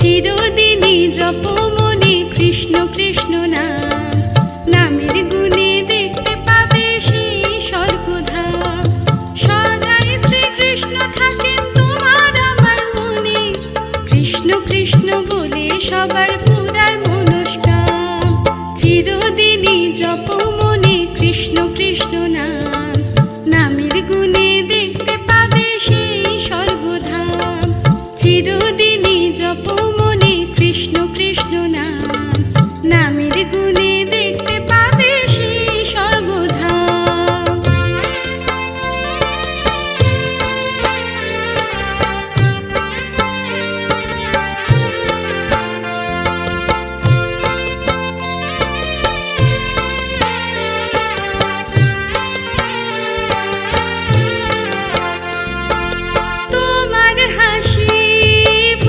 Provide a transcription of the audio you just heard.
চিরদিনই জপ মনে কৃষ্ণ কৃষ্ণ নাম, নামের গুণে দেখতে পাবে সেই স্বর্গধাম। সদাই শ্রীকৃষ্ণ থাকেন তোমার আমার মনে, কৃষ্ণ কৃষ্ণ বলে সবার পুরায় মনস্কাম। চিরদিনই জপ মনে কৃষ্ণ কৃষ্ণ নাম, নামের গুণে দেখতে পাবে সেই স্বর্গধাম। চিরদিনই জপ মনে কৃষ্ণ কৃষ্ণ নাম, নামের গুণে